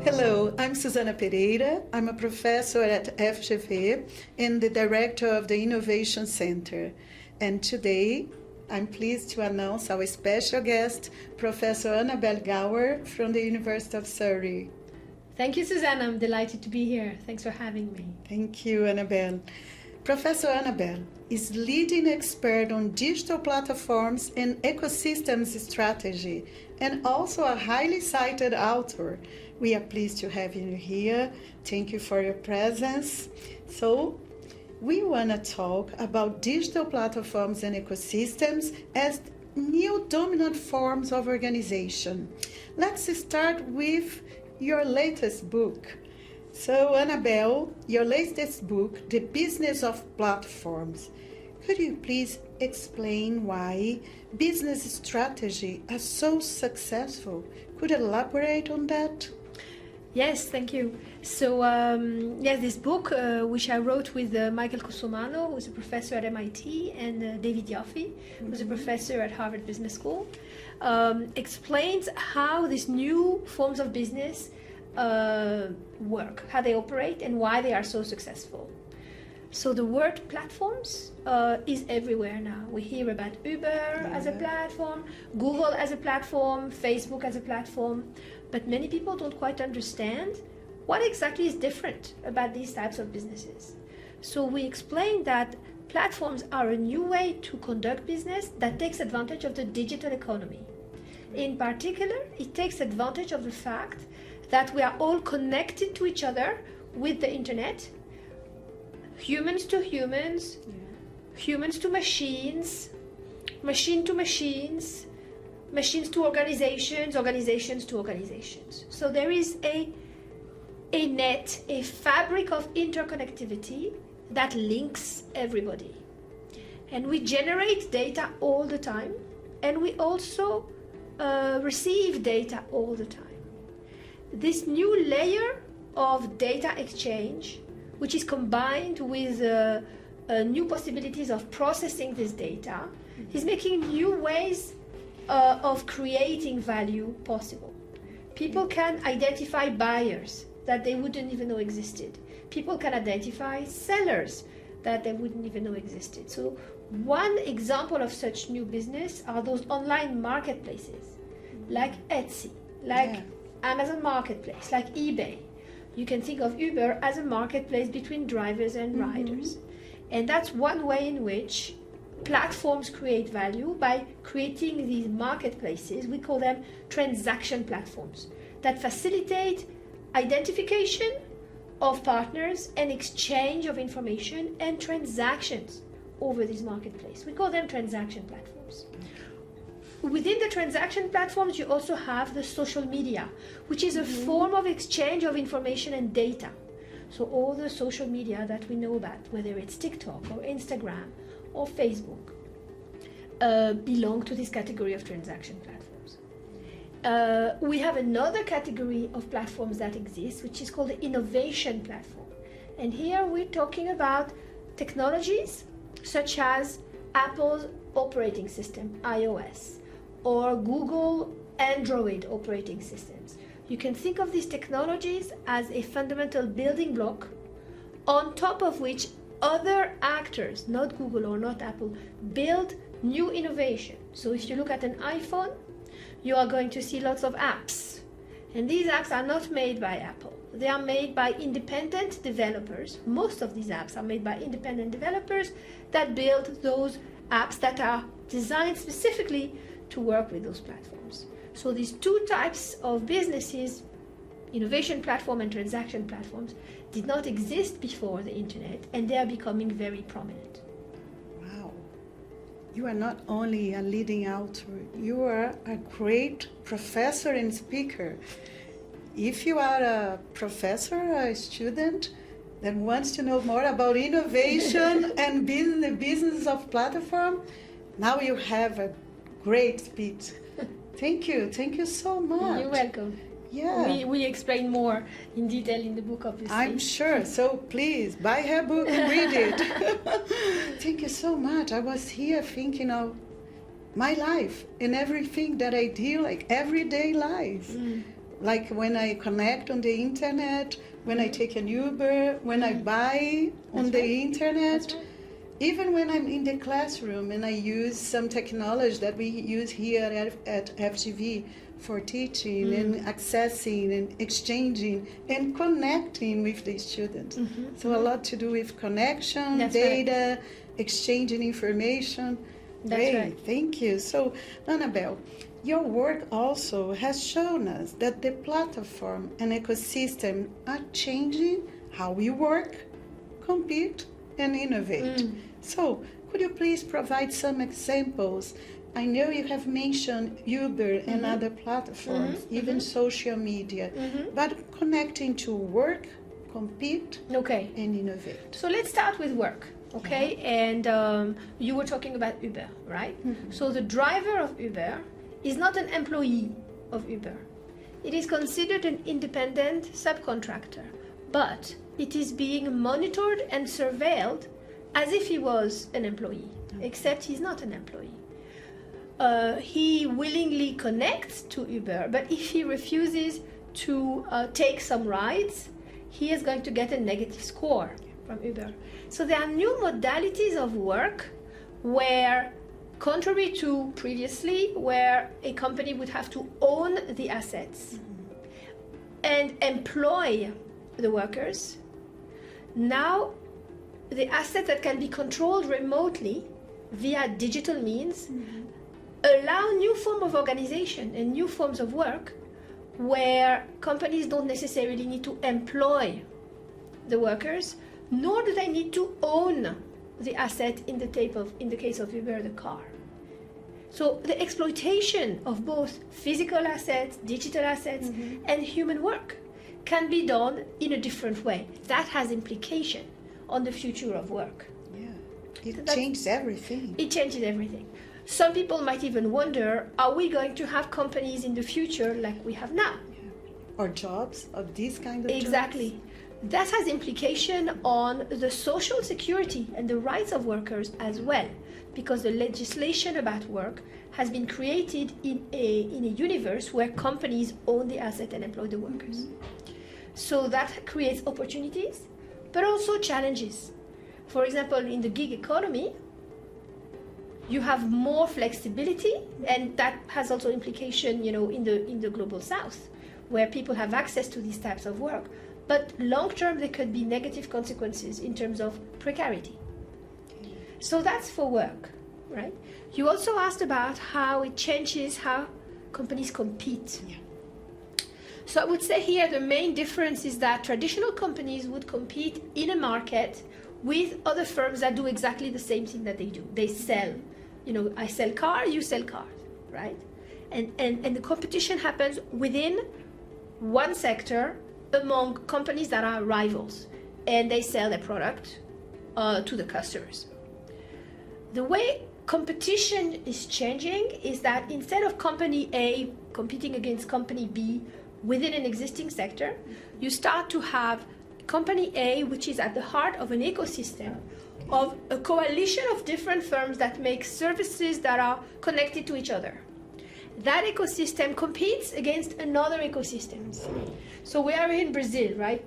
Hello, I'm Susana Pereira. I'm a professor at FGV and the director of the Innovation Center. And today, I'm pleased to announce our special guest, Professor Annabelle Gawer from the University of Surrey. Thank you, Susana. I'm delighted to be here. Thanks for having me. Thank you, Annabelle. Professor Annabelle is leading expert on digital platforms and ecosystems strategy, and also a highly cited author. We are pleased to have you here. Thank you for your presence. So, we want to talk about digital platforms and ecosystems as new dominant forms of organization. Let's start with your latest book. So, Annabelle, your latest book, The Business of Platforms. Could you please explain why business strategy is so successful? Could you elaborate on that? Yes, thank you. So, this book, which I wrote with Michael Cusumano, who's a professor at MIT, and David Yoffie, who's a professor at Harvard Business School, explains how these new forms of business work, how they operate, and why they are so successful. So the word platforms is everywhere now. We hear about Uber as a platform, Google as a platform, Facebook as a platform, but many people don't quite understand what exactly is different about these types of businesses. So we explain that platforms are a new way to conduct business that takes advantage of the digital economy. In particular, it takes advantage of the fact that we are all connected to each other with the internet, humans to humans, humans to machines, machine to machines, machines to organizations, organizations to organizations. So there is a net, a fabric of interconnectivity that links everybody. And we generate data all the time, and we also receive data all the time. This new layer of data exchange, which is combined with new possibilities of processing this data, is making new ways of creating value possible. People can identify buyers that they wouldn't even know existed. People can identify sellers that they wouldn't even know existed. So one example of such new business are those online marketplaces, like Etsy, like Amazon Marketplace, like eBay. You can think of Uber as a marketplace between drivers and riders. And that's one way in which platforms create value, by creating these marketplaces. We call them transaction platforms that facilitate identification of partners and exchange of information and transactions over this marketplace. We call them transaction platforms. Within the transaction platforms, you also have the social media, which is a form of exchange of information and data. So all the social media that we know about, whether it's TikTok or Instagram or Facebook, belong to this category of transaction platforms. We have another category of platforms that exists, which is called the innovation platform. And here we're talking about technologies such as Apple's operating system, iOS, or Google Android operating systems. You can think of these technologies as a fundamental building block on top of which other actors, not Google or not Apple, build new innovation. So if you look at an iPhone, you are going to see lots of apps. And these apps are not made by Apple. They are made by independent developers. Most of these apps are made by independent developers that build those apps that are designed specifically to work with those platforms. So these two types of businesses, innovation platform and transaction platforms, did not exist before the internet, and they are becoming very prominent. Wow. You are not only a leading author, you are a great professor and speaker. If you are a professor, a student that wants to know more about innovation and the business of platform, now you have a great speech. Thank you so much. You're welcome. Yeah. We explain more in detail in the book, obviously. I'm sure. So please buy her book and read it. Thank you so much. I was here thinking of my life and everything that I do, like everyday life. Like when I connect on the internet, when I take an Uber, when I buy on the internet, even when I'm in the classroom and I use some technology that we use here at FGV for teaching and accessing and exchanging and connecting with the students. So a lot to do with connection, data, exchanging information. That's right. Thank you. So, Annabelle, your work also has shown us that the platform and ecosystem are changing how we work, compete, and innovate. So, could you please provide some examples? I know you have mentioned Uber and other platforms, even social media, but connecting to work, compete, and innovate. So let's start with work. Okay, and you were talking about Uber, right? So the driver of Uber is not an employee of Uber. It is considered an independent subcontractor, but it is being monitored and surveilled as if he was an employee, except he's not an employee. He willingly connects to Uber, but if he refuses to take some rides, he is going to get a negative score from Uber. So there are new modalities of work where, contrary to previously, where a company would have to own the assets and employ the workers, now the assets that can be controlled remotely via digital means allow new form of organization and new forms of work where companies don't necessarily need to employ the workers, nor do they need to own the asset in the case of Uber, the car. So the exploitation of both physical assets, digital assets, and human work can be done in a different way. That has implication on the future of work. Yeah, it changes everything. It changes everything. Some people might even wonder, are we going to have companies in the future like we have now? Or jobs, of these kind of Exactly. jobs? That has implication on the social security and the rights of workers as well, because the legislation about work has been created in a universe where companies own the asset and employ the workers. So that creates opportunities, but also challenges. For example, in the gig economy, you have more flexibility, and that has also implication, in the global south, where people have access to these types of work. But long term, there could be negative consequences in terms of precarity. So that's for work, right? You also asked about how it changes how companies compete. So I would say here the main difference is that traditional companies would compete in a market with other firms that do exactly the same thing that they do. They sell, I sell car, you sell cars, right? And the competition happens within one sector among companies that are rivals, and they sell their product to the customers. The way competition is changing is that instead of company A competing against company B within an existing sector, you start to have company A, which is at the heart of an ecosystem of a coalition of different firms that make services that are connected to each other. That ecosystem competes against another ecosystem. So we are in Brazil, right?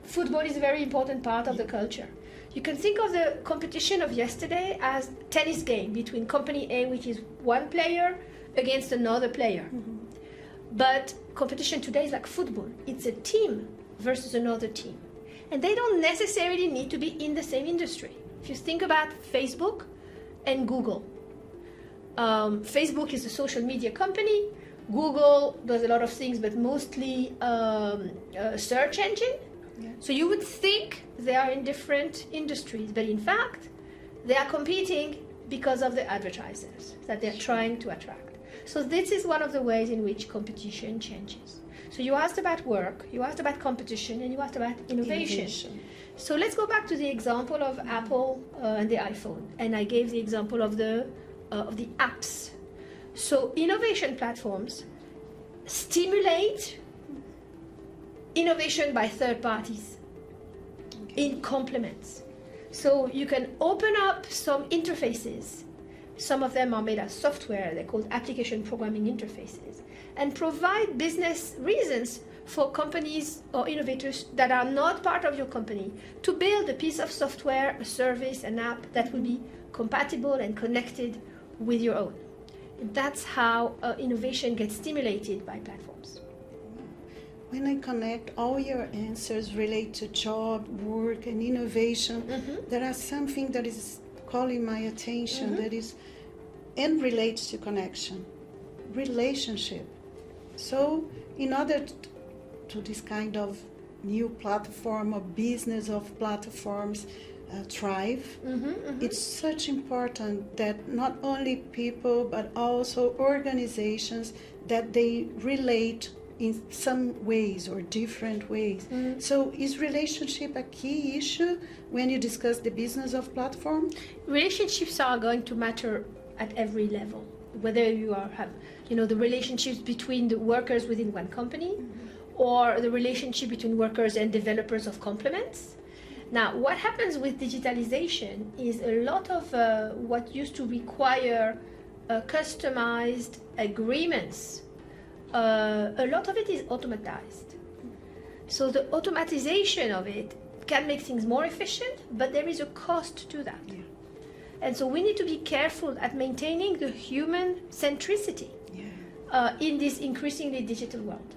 Football is a very important part of the culture. You can think of the competition of yesterday as a tennis game between company A, which is one player, against another player. But competition today is like football. It's a team versus another team. And they don't necessarily need to be in the same industry. If you think about Facebook and Google, Facebook is a social media company. Google does a lot of things, but mostly search engine. So you would think they are in different industries, but in fact, they are competing because of the advertisers that they're trying to attract. So this is one of the ways in which competition changes. So you asked about work, you asked about competition, and you asked about innovation. So let's go back to the example of Apple and the iPhone. And I gave the example of the apps. So innovation platforms stimulate innovation by third parties in complements. So you can open up some interfaces Some of them are made as software. They're called application programming interfaces, and provide business reasons for companies or innovators that are not part of your company to build a piece of software, a service, an app that will be compatible and connected with your own. That's how innovation gets stimulated by platforms. When I connect all your answers relate to job, work, and innovation, there are something that is calling my attention that is and relates to connection, relationship. So in order to this kind of new platform or business of platforms thrive, it's such important that not only people but also organizations that they relate in some ways or different ways. So is relationship a key issue when you discuss the business of platform? Relationships are going to matter at every level, whether you have the relationships between the workers within one company or the relationship between workers and developers of complements. Now, what happens with digitalization is a lot of what used to require customized agreements, a lot of it is automatized. So the automatization of it can make things more efficient, but there is a cost to that. Yeah. And so we need to be careful at maintaining the human centricity in this increasingly digital world.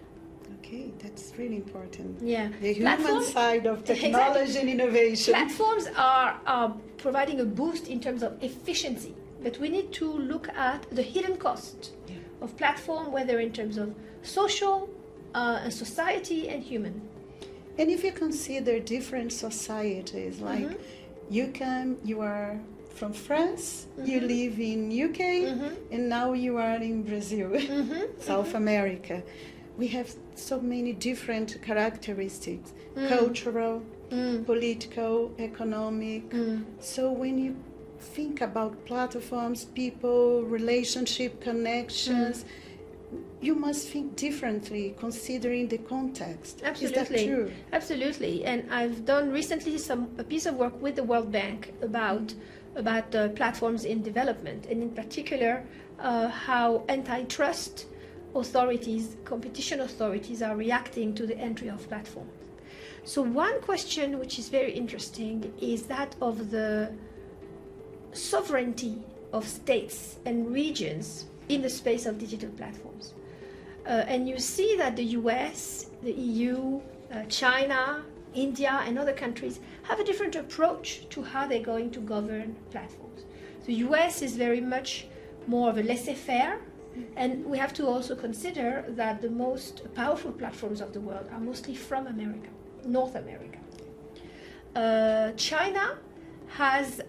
Okay, that's really important. Yeah. The human side of technology and innovation. Platforms are providing a boost in terms of efficiency, but we need to look at the hidden cost of platform, whether in terms of social, society, and human. And if you consider different societies, like you are from France, you live in UK, and now you are in Brazil, South America. We have so many different characteristics, cultural, political, economic. So when you think about platforms, people, relationship, connections, you must think differently considering the context. Absolutely. Is that true? Absolutely. And I've done recently a piece of work with the World Bank about platforms in development, and in particular how antitrust authorities, competition authorities are reacting to the entry of platforms. So one question which is very interesting is that of the sovereignty of states and regions in the space of digital platforms. And you see that the US, the EU, China, India, and other countries have a different approach to how they're going to govern platforms. The US is very much more of a laissez-faire, and we have to also consider that the most powerful platforms of the world are mostly from America, North America. China has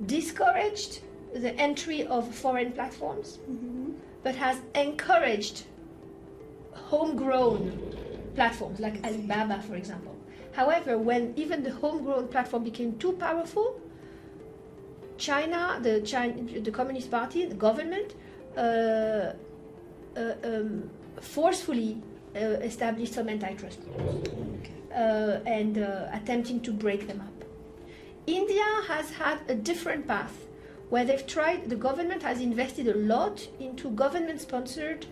discouraged the entry of foreign platforms, but has encouraged homegrown platforms like Alibaba, for example. However, when even the homegrown platform became too powerful, China, the Communist Party, the government, forcefully established some antitrust laws and attempting to break them up. India has had a different path where they've tried, the government has invested a lot into government-sponsored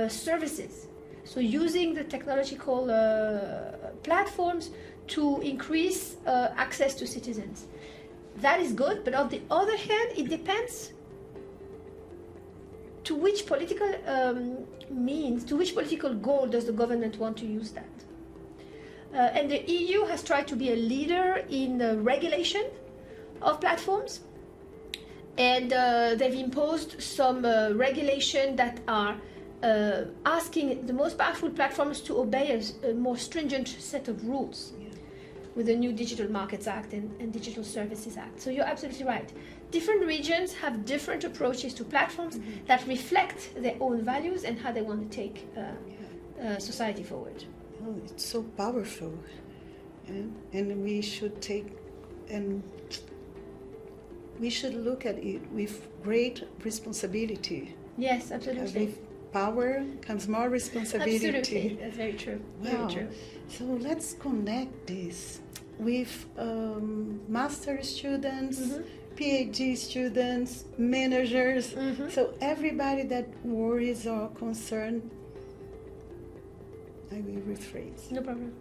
services. So using the technological platforms to increase access to citizens. That is good, but on the other hand, it depends to which political means, to which political goal does the government want to use that. And the EU has tried to be a leader in the regulation of platforms, and they've imposed some regulation that are asking the most powerful platforms to obey a more stringent set of rules with the new Digital Markets Act and Digital Services Act. So you're absolutely right. Different regions have different approaches to platforms that reflect their own values and how they want to take society forward. Oh, it's so powerful, and we should take and we should look at it with great responsibility. Yes, absolutely. With power comes more responsibility. Absolutely, that's very true. Wow. Very true. So let's connect this with master students, PhD students, managers, so everybody that worries or concerned, I will rephrase. No problem.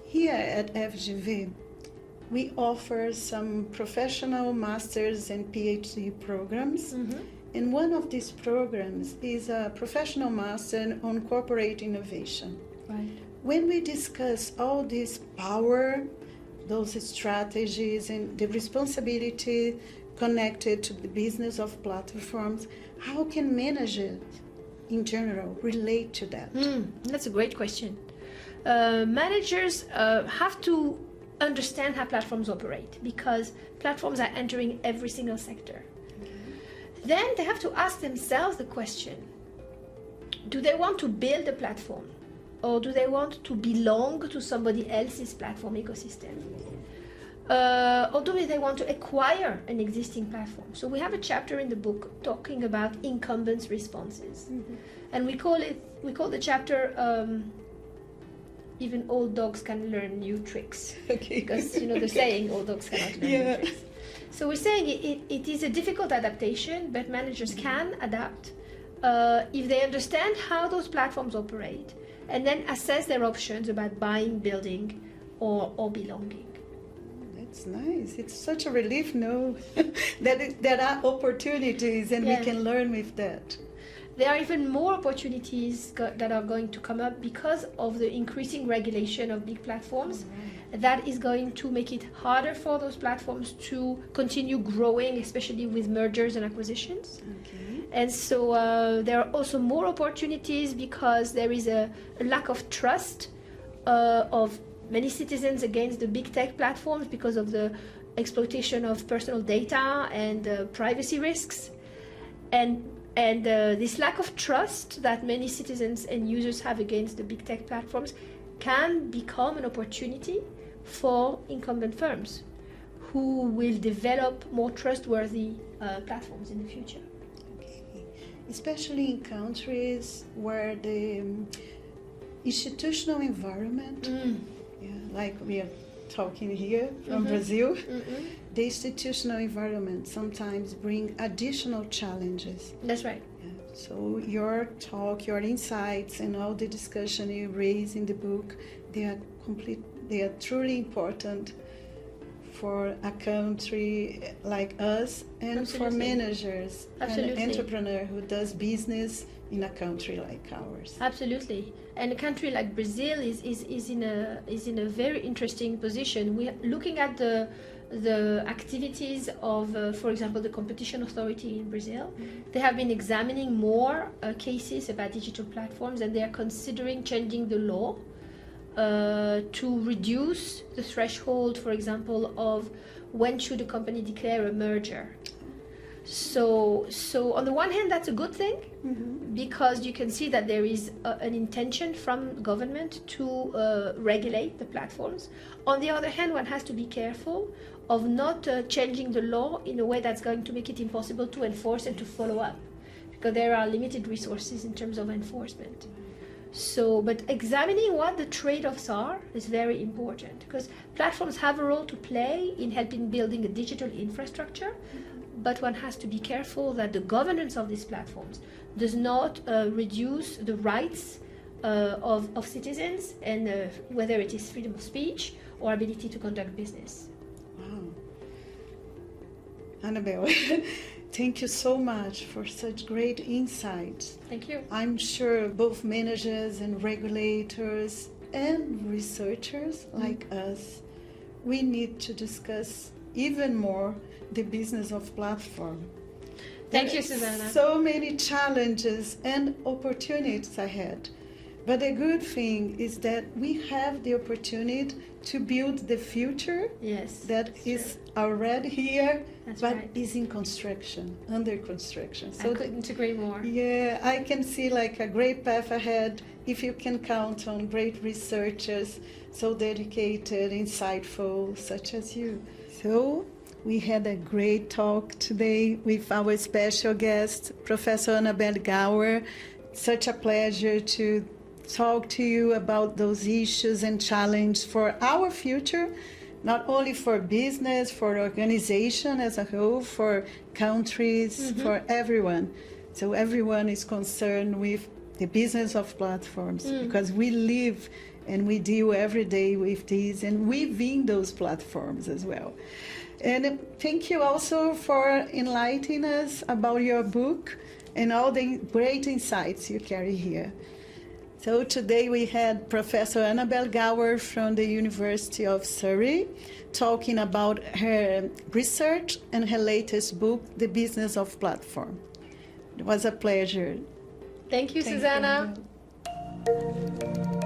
Here at FGV, we offer some professional masters and PhD programs. And one of these programs is a professional master on corporate innovation. Right. When we discuss all this power, those strategies, and the responsibility connected to the business of platforms, how can managers in general relate to that? That's a great question. Managers have to understand how platforms operate because platforms are entering every single sector. Then they have to ask themselves the question, do they want to build a platform or do they want to belong to somebody else's platform ecosystem? Or do they want to acquire an existing platform? So we have a chapter in the book talking about incumbents responses. And we call the chapter even old dogs can learn new tricks. Okay. Because you know the saying, old dogs cannot learn new tricks. So we're saying it is a difficult adaptation, but managers can adapt if they understand how those platforms operate and then assess their options about buying, building, or belonging. That's nice. It's such a relief, no, that there are opportunities and we can learn with that. There are even more opportunities that are going to come up because of the increasing regulation of big platforms. That is going to make it harder for those platforms to continue growing, especially with mergers and acquisitions. And so there are also more opportunities because there is a lack of trust of many citizens against the big tech platforms because of the exploitation of personal data and privacy risks. And this lack of trust that many citizens and users have against the big tech platforms can become an opportunity for incumbent firms who will develop more trustworthy platforms in the future. Especially in countries where the institutional environment, like we are talking here from Brazil, the institutional environment sometimes bring additional challenges. That's right. So your talk, your insights, and all the discussion you raise in the book, they are truly important for a country like us and for managers and entrepreneur who does business in a country like ours. Absolutely. And a country like Brazil is in a very interesting position. We are looking at the activities of, for example, the competition authority in Brazil. They have been examining more cases about digital platforms, and they are considering changing the law to reduce the threshold, for example, of when should a company declare a merger. So on the one hand, that's a good thing because you can see that there is an intention from government to regulate the platforms. On the other hand, one has to be careful of not changing the law in a way that's going to make it impossible to enforce and to follow up, because there are limited resources in terms of enforcement. So, but examining what the trade-offs are is very important, because platforms have a role to play in helping building a digital infrastructure, but one has to be careful that the governance of these platforms does not reduce the rights of citizens, and whether it is freedom of speech or ability to conduct business. Wow. Annabelle, thank you so much for such great insights. Thank you. I'm sure both managers and regulators and researchers like us, we need to discuss even more the business of platform. Thank you, Susana. So many challenges and opportunities ahead. But the good thing is that we have the opportunity to build the future that is already here, but is in construction, under construction. So I couldn't agree more. Yeah, I can see like a great path ahead if you can count on great researchers, so dedicated, insightful, such as you. So we had a great talk today with our special guest, Professor Annabelle Gawer. Such a pleasure to talk to you about those issues and challenges for our future not only for business, for organization as a whole, for countries, for everyone. So everyone is concerned with the business of platforms because we live and we deal every day with these and within those platforms as well. And thank you also for enlightening us about your book and all the great insights you carry here. So today we had Professor Annabelle Gawer from the University of Surrey talking about her research and her latest book, The Business of Platform. It was a pleasure. Thank you, Susana. You.